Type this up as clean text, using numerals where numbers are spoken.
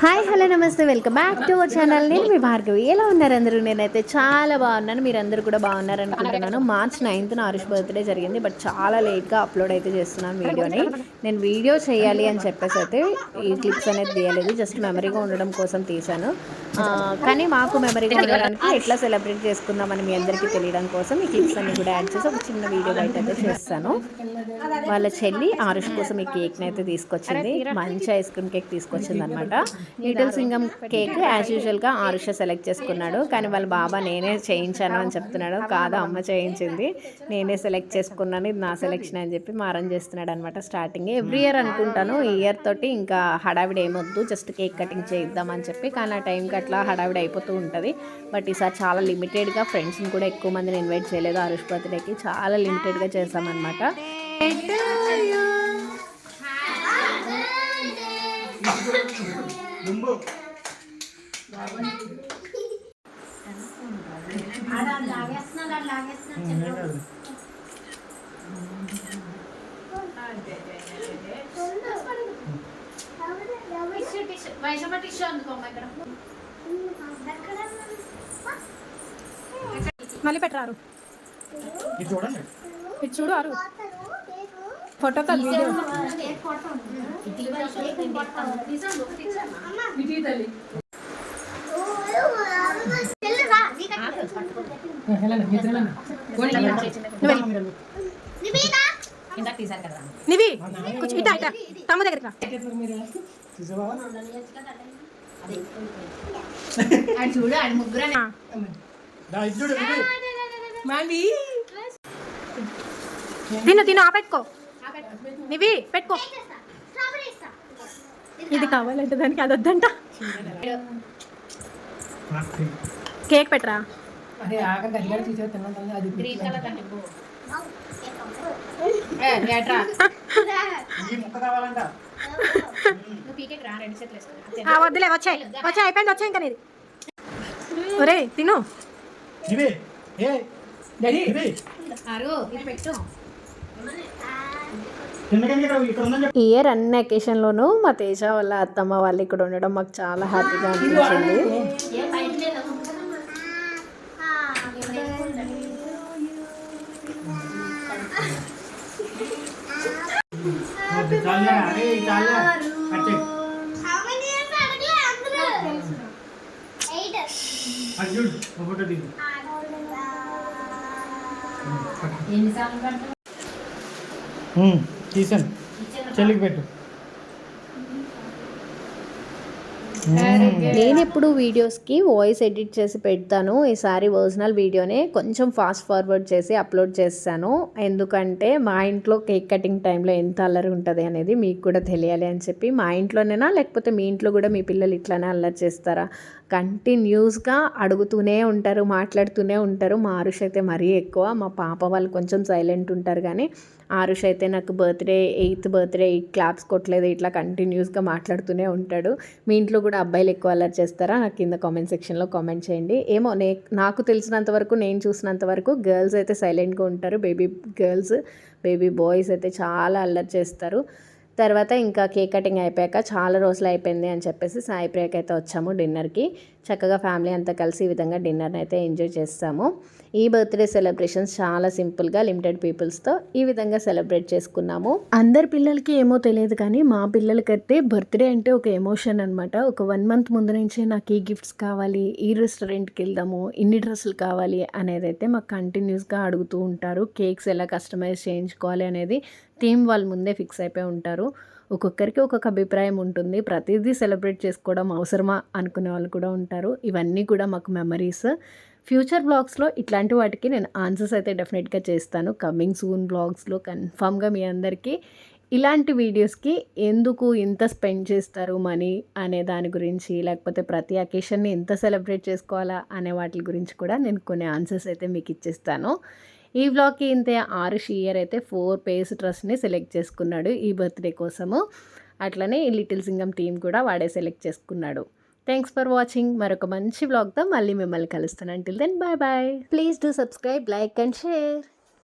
Hi hello నమస్తే welcome back to our channel. నేను మీ భార్గవి. ఎలా ఉన్నారు అందరూ? నేనైతే చాలా బాగున్నాను. మీరందరూ కూడా బాగున్నారు అనుకుంటున్నాను. మార్చ్ 9th ఆరుష్ బర్త్డే జరిగింది. బట్ చాలా లేట్గా అప్లోడ్ అయితే చేస్తున్నాను వీడియోని. నేను వీడియో చేయాలి అని చెప్పేసి అయితే ఈ క్లిప్స్ అనేది తీయలేదు. జస్ట్ మెమరీగా ఉండడం కోసం తీశాను. కానీ మాకు మెమరీగా ఉండడానికి ఎట్లా సెలబ్రేట్ చేసుకుందామని మీ అందరికీ తెలియడం కోసం ఈ క్లిప్స్ అన్ని కూడా యాడ్ చేసి ఒక చిన్న వీడియో బయట అయితే చేస్తాను. వాళ్ళ చెల్లి ఆరుష్ కోసం ఈ కేక్ని అయితే తీసుకొచ్చింది. మంచి ఐస్ క్రీమ్ కేక్ తీసుకొచ్చింది అనమాట. లిటిల్ సింగం కేక్ యాజ్ యూజువల్గా ఆరుష సెలెక్ట్ చేసుకున్నాడు. కానీ వాళ్ళ బాబా నేనే చేయించాను అని చెప్తున్నాడు. కాదు, అమ్మ చేయించింది, నేనే సెలెక్ట్ చేసుకున్నాను, ఇది నా సెలెక్షన్ అని చెప్పి మారం చేస్తున్నాడు అనమాట. స్టార్టింగ్ ఎవ్రీ ఇయర్ అనుకుంటాను, ఈ ఇయర్ తోటి ఇంకా హడావిడి ఏమొద్దు, జస్ట్ కేక్ కటింగ్ చేద్దామని చెప్పి. కానీ ఆ టైంకి అట్లా హడావిడి అయిపోతూ ఉంటుంది. బట్ ఈసారి చాలా లిమిటెడ్గా, ఫ్రెండ్స్ని కూడా ఎక్కువ మందిని ఇన్వైట్ చేయలేదు. ఆరుష్ బర్త్డేకి చాలా లిమిటెడ్గా చేసామన్నమాట. మళ్ళీ పెట్టరారు, ఇది చూడు ఆరు ఫోటో కాల్ వీడియో. నివి కొంచెం ఇటా ఇటా తమ్మ దగ్గర చూడు, ఆడి ముగ్గురు తిను తిను పెట్టుకో, నివి పెట్టుకో. ఇది కావాలంటే దానికి అది వద్దంట. కేక్ పెట్టరా. వద్దులే, వచ్చాయి వచ్చాయి, అయిపోయింది, వచ్చాయి ఇంకా నీది. ఒరే తిను. ఈ ఇయర్ అన్ని అకేషన్లోనూ మా తేజ వాళ్ళ అత్తమ్మ వాళ్ళు ఇక్కడ ఉండడం మాకు చాలా హ్యాపీగా అనిపించింది. తీసాను, చెల్లికి పెట్టు. నేను ఎప్పుడు వీడియోస్కి వాయిస్ ఎడిట్ చేసి పెడతాను. ఈసారి ఒరిజినల్ వీడియోనే కొంచెం ఫాస్ట్ ఫార్వర్డ్ చేసి అప్లోడ్ చేస్తాను. ఎందుకంటే మా ఇంట్లో కేక్ కటింగ్ టైంలో ఎంత అల్లరి ఉంటుంది అనేది మీకు కూడా తెలియాలి అని చెప్పి. మా ఇంట్లోనేనా లేకపోతే మీ ఇంట్లో కూడా మీ పిల్లలు ఇట్లానే అల్లరి చేస్తారా? కంటిన్యూస్గా అడుగుతూనే ఉంటారు, మాట్లాడుతూనే ఉంటారు. మా ఆరుష్ అయితే మరీ ఎక్కువ. మా పాప వాళ్ళు కొంచెం సైలెంట్ ఉంటారు, కానీ ఆరుష్ అయితే నాకు బర్త్డే 8th బర్త్డే క్లాప్స్ కొట్టలేదు, ఇట్లా కంటిన్యూస్గా మాట్లాడుతూనే ఉంటాడు. మీ ఇంట్లో కూడా అబ్బాయిలు ఎక్కువ అల్లరి చేస్తారా? నాకు కింద కామెంట్ సెక్షన్లో కామెంట్ చేయండి. ఏమో నాకు తెలిసినంత వరకు, నేను చూసినంత వరకు గర్ల్స్ అయితే సైలెంట్గా ఉంటారు. బేబీ బాయ్స్ అయితే చాలా అల్లరి చేస్తారు. తర్వాత ఇంకా కేక్ కటింగ్ అయిపోయాక చాలా రోజులు అయిపోయింది అని చెప్పేసి సాయి ప్రియకి అయితే వచ్చాము డిన్నర్కి. చక్కగా ఫ్యామిలీ అంతా కలిసి ఈ విధంగా డిన్నర్ని అయితే ఎంజాయ్ చేస్తాము. ఈ బర్త్డే సెలబ్రేషన్స్ చాలా సింపుల్గా లిమిటెడ్ పీపుల్స్తో ఈ విధంగా సెలబ్రేట్ చేసుకున్నాము. అందరి పిల్లలకి ఏమో తెలియదు, కానీ మా పిల్లలకైతే బర్త్డే అంటే ఒక ఎమోషన్ అనమాట. ఒక 1 month ముందు నుంచే నాకు ఈ గిఫ్ట్స్ కావాలి, ఈ రెస్టారెంట్కి వెళ్దాము, ఇన్ని డ్రెస్సులు కావాలి అనేది అయితే మాకు కంటిన్యూస్గా అడుగుతూ ఉంటారు. కేక్స్ ఎలా కస్టమైజ్ చేయించుకోవాలి అనేది థీమ్ వాళ్ళు ముందే ఫిక్స్ అయిపోయి ఉంటారు. ఒక్కొక్కరికి ఒక్కొక్క అభిప్రాయం ఉంటుంది. ప్రతిదీ సెలబ్రేట్ చేసుకోవడం అవసరమా అనుకునే వాళ్ళు కూడా ఉంటారు. ఇవన్నీ కూడా మాకు మెమరీస్. ఫ్యూచర్ బ్లాగ్స్లో ఇట్లాంటి వాటికి నేను ఆన్సర్స్ అయితే డెఫినెట్గా చేస్తాను. కమింగ్ సూన్ బ్లాగ్స్లో కన్ఫామ్గా మీ అందరికీ ఇలాంటి వీడియోస్కి ఎందుకు ఇంత స్పెండ్ చేస్తారు మనీ అనే దాని గురించి, లేకపోతే ప్రతి అకేషన్ని ఎంత సెలబ్రేట్ చేసుకోవాలా అనే వాటి గురించి కూడా నేను కొన్ని ఆన్సర్స్ అయితే మీకు ఇచ్చేస్తాను. ఈ వ్లాగ్కి ఇంతే. ఆరుష్ ఇయర్ అయితే 4 pairs డ్రెస్ని సెలెక్ట్ చేసుకున్నాడు ఈ బర్త్డే కోసము. అట్లనే ఈ లిటిల్ సింగం టీమ్ కూడా వాడే సెలెక్ట్ చేసుకున్నాడు. Thanks for watching. మరొక మంచి వ్లాగ్తో మళ్ళీ మిమ్మల్ని కలుస్తాను. Until then bye bye. Please do subscribe, like and share.